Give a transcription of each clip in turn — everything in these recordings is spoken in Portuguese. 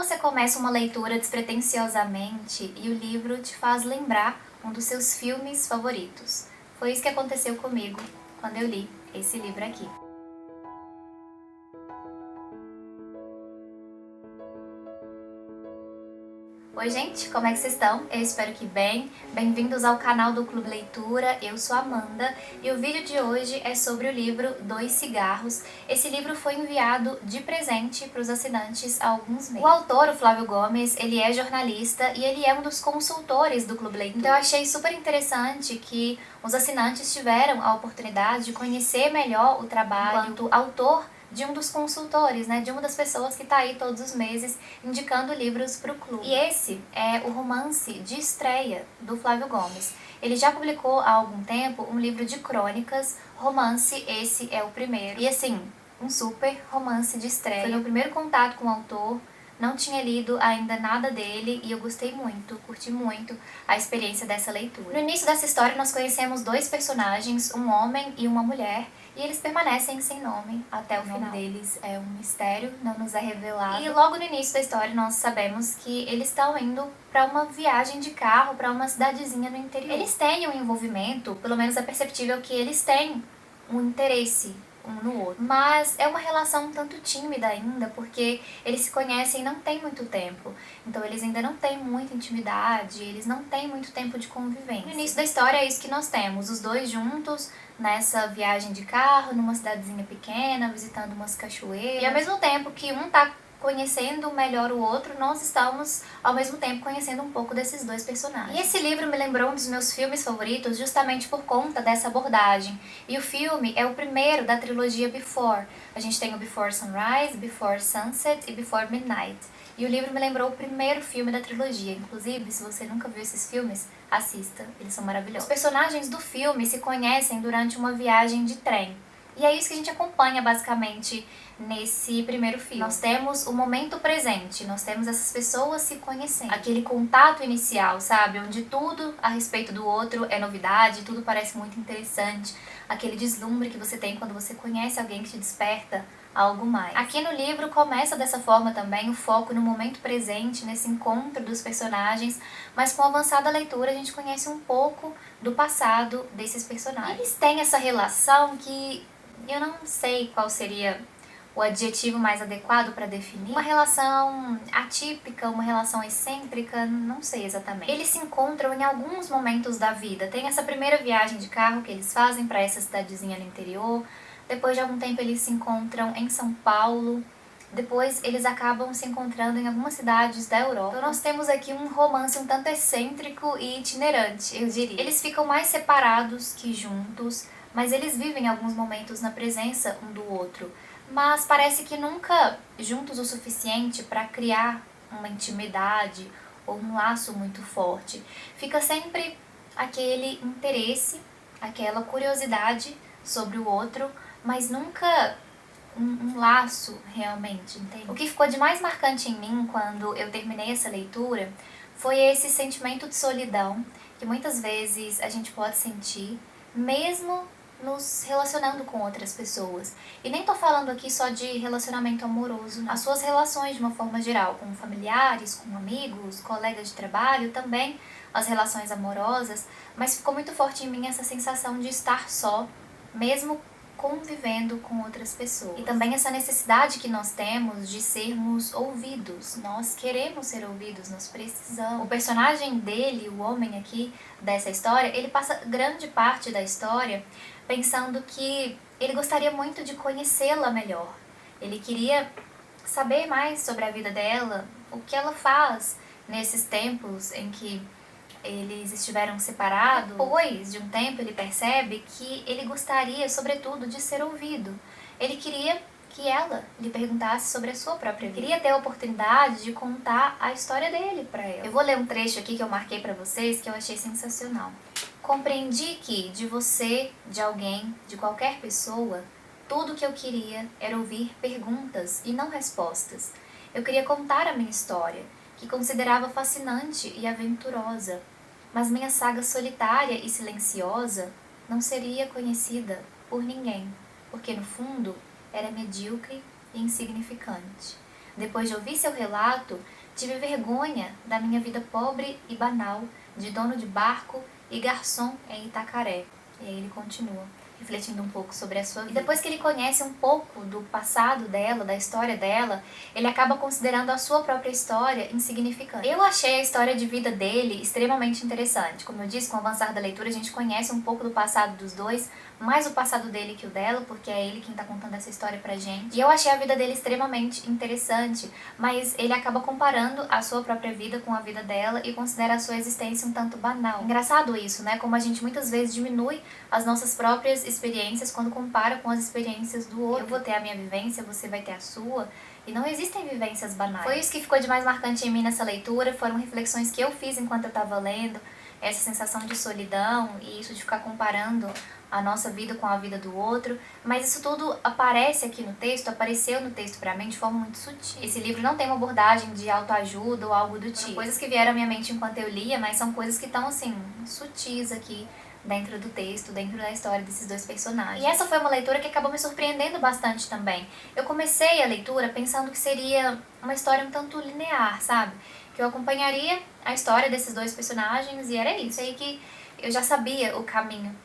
você começa uma leitura despretensiosamente e o livro te faz lembrar um dos seus filmes favoritos? Foi isso que aconteceu comigo quando eu li esse livro aqui. Oi gente, como é que vocês estão? Eu espero que bem. Bem-vindos ao canal do Clube Leitura, eu sou a Amanda e o vídeo de hoje é sobre o livro Dois Cigarros. Esse livro foi enviado de presente para os assinantes há alguns meses. O autor, o Flávio Gomes, ele é jornalista e ele é um dos consultores do Clube Leitura. Então eu achei super interessante que os assinantes tiveram a oportunidade de conhecer melhor o trabalho enquanto autor de um dos consultores, né, de uma das pessoas que está aí todos os meses indicando livros para o clube. E esse é o romance de estreia do Flávio Gomes. Ele já publicou há algum tempo um livro de crônicas, romance, esse é o primeiro. E assim, um super romance de estreia. Foi meu primeiro contato com o autor, não tinha lido ainda nada dele e eu gostei muito, curti muito a experiência dessa leitura. No início dessa história nós conhecemos dois personagens, um homem e uma mulher, e eles permanecem sem nome até o final. O nome deles é um mistério, não nos é revelado. E logo no início da história nós sabemos que eles estão indo para uma viagem de carro para uma cidadezinha no interior. Eles têm um envolvimento, pelo menos é perceptível que eles têm um interesse um no outro. Mas é uma relação um tanto tímida ainda, porque eles se conhecem não tem muito tempo. Então eles ainda não têm muita intimidade, eles não têm muito tempo de convivência. No início da história é isso que nós temos, os dois juntos nessa viagem de carro, numa cidadezinha pequena, visitando umas cachoeiras. E ao mesmo tempo que um tá conhecendo melhor o outro, nós estamos ao mesmo tempo conhecendo um pouco desses dois personagens. E esse livro me lembrou um dos meus filmes favoritos justamente por conta dessa abordagem. E o filme é o primeiro da trilogia Before. A gente tem o Before Sunrise, Before Sunset e Before Midnight. E o livro me lembrou o primeiro filme da trilogia. Inclusive, se você nunca viu esses filmes, assista, eles são maravilhosos. Os personagens do filme se conhecem durante uma viagem de trem. E é isso que a gente acompanha basicamente nesse primeiro filme. Nós temos o momento presente, nós temos essas pessoas se conhecendo. Aquele contato inicial, sabe? Onde tudo a respeito do outro é novidade, tudo parece muito interessante. Aquele deslumbre que você tem quando você conhece alguém que te desperta algo mais. Aqui no livro começa dessa forma também, o foco no momento presente, nesse encontro dos personagens, mas com a avançada leitura a gente conhece um pouco do passado desses personagens. Eles têm essa relação que eu não sei qual seria o adjetivo mais adequado para definir. Uma relação atípica, uma relação excêntrica, não sei exatamente. Eles se encontram em alguns momentos da vida. Tem essa primeira viagem de carro que eles fazem para essa cidadezinha no interior. Depois de algum tempo eles se encontram em São Paulo. Depois eles acabam se encontrando em algumas cidades da Europa. Então nós temos aqui um romance um tanto excêntrico e itinerante, eu diria. Eles ficam mais separados que juntos, mas eles vivem alguns momentos na presença um do outro. Mas parece que nunca juntos o suficiente para criar uma intimidade ou um laço muito forte. Fica sempre aquele interesse, aquela curiosidade sobre o outro, mas nunca um laço realmente, entende? O que ficou de mais marcante em mim quando eu terminei essa leitura foi esse sentimento de solidão que muitas vezes a gente pode sentir, mesmo nos relacionando com outras pessoas. E nem tô falando aqui só de relacionamento amoroso, as suas relações de uma forma geral, com familiares, com amigos, colegas de trabalho, também as relações amorosas, mas ficou muito forte em mim essa sensação de estar só, mesmo convivendo com outras pessoas. E também essa necessidade que nós temos de sermos ouvidos. Nós queremos ser ouvidos, nós precisamos. O personagem dele, o homem aqui dessa história, ele passa grande parte da história pensando que ele gostaria muito de conhecê-la melhor. Ele queria saber mais sobre a vida dela, o que ela faz nesses tempos em que eles estiveram separados. Depois de um tempo ele percebe que ele gostaria, sobretudo, de ser ouvido. Ele queria que ela lhe perguntasse sobre a sua própria vida. Queria ter a oportunidade de contar a história dele para ela. Eu vou ler um trecho aqui que eu marquei para vocês que eu achei sensacional. Compreendi que de você, de alguém, de qualquer pessoa, tudo que eu queria era ouvir perguntas e não respostas. Eu queria contar a minha história, que considerava fascinante e aventurosa, mas minha saga solitária e silenciosa não seria conhecida por ninguém, porque no fundo era medíocre e insignificante. Depois de ouvir seu relato, tive vergonha da minha vida pobre e banal, de dono de barco e garçom em Itacaré. E aí ele continua, refletindo um pouco sobre a sua vida. E depois que ele conhece um pouco do passado dela, da história dela, ele acaba considerando a sua própria história insignificante. Eu achei a história de vida dele extremamente interessante. Como eu disse, com o avançar da leitura, a gente conhece um pouco do passado dos dois, mais o passado dele que o dela, porque é ele quem tá contando essa história pra gente. E eu achei a vida dele extremamente interessante, mas ele acaba comparando a sua própria vida com a vida dela e considera a sua existência um tanto banal. Engraçado isso, né? Como a gente muitas vezes diminui as nossas próprias experiências quando compara com as experiências do outro. Eu vou ter a minha vivência, você vai ter a sua, e não existem vivências banais. Foi isso que ficou de mais marcante em mim nessa leitura, foram reflexões que eu fiz enquanto eu estava lendo, essa sensação de solidão e isso de ficar comparando a nossa vida com a vida do outro, mas isso tudo aparece aqui no texto, apareceu no texto pra mim de forma muito sutil. Esse livro não tem uma abordagem de autoajuda ou algo do tipo. São coisas que vieram à minha mente enquanto eu lia, mas são coisas que estão assim, sutis aqui dentro do texto, dentro da história desses dois personagens. E essa foi uma leitura que acabou me surpreendendo bastante também. Eu comecei a leitura pensando que seria uma história um tanto linear, sabe? Que eu acompanharia a história desses dois personagens e era isso. Aí que eu já sabia o caminho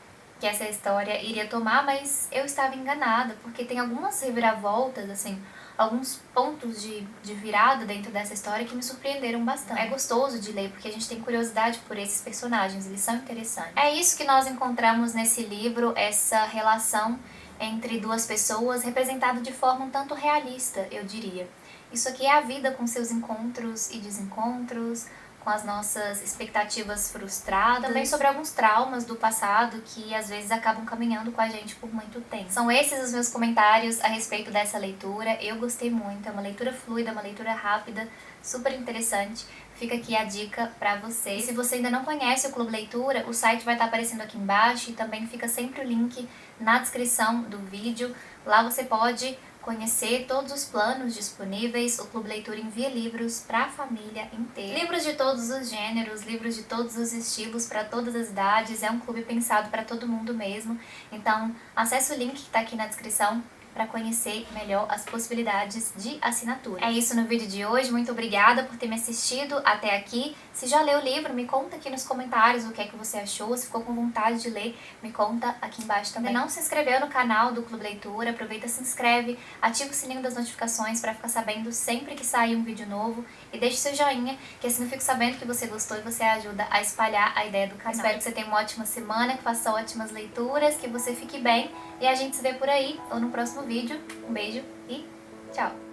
que essa história iria tomar, mas eu estava enganada, porque tem algumas reviravoltas, assim, alguns pontos de virada dentro dessa história que me surpreenderam bastante. É gostoso de ler, porque a gente tem curiosidade por esses personagens, eles são interessantes. É isso que nós encontramos nesse livro, essa relação entre duas pessoas representada de forma um tanto realista, eu diria. Isso aqui é a vida com seus encontros e desencontros, com as nossas expectativas frustradas, também sobre alguns traumas do passado que às vezes acabam caminhando com a gente por muito tempo. São esses os meus comentários a respeito dessa leitura. Eu gostei muito, é uma leitura fluida, uma leitura rápida, super interessante. Fica aqui a dica pra você. E se você ainda não conhece o Clube Leitura, o site vai estar aparecendo aqui embaixo e também fica sempre o link na descrição do vídeo. Lá você pode conhecer todos os planos disponíveis. O Clube Leitura envia livros para a família inteira. Livros de todos os gêneros, livros de todos os estilos, para todas as idades. É um clube pensado para todo mundo mesmo. Então, acesse o link que está aqui na descrição para conhecer melhor as possibilidades de assinatura. É isso no vídeo de hoje, muito obrigada por ter me assistido até aqui. Se já leu o livro, me conta aqui nos comentários o que é que você achou, se ficou com vontade de ler, me conta aqui embaixo também. Se não se inscreveu no canal do Clube Leitura, aproveita, se inscreve, ativa o sininho das notificações para ficar sabendo sempre que sair um vídeo novo e deixe seu joinha, que assim eu fico sabendo que você gostou e você ajuda a espalhar a ideia do canal. Espero que você tenha uma ótima semana, que faça ótimas leituras, que você fique bem e a gente se vê por aí ou no próximo vídeo. Um beijo e tchau!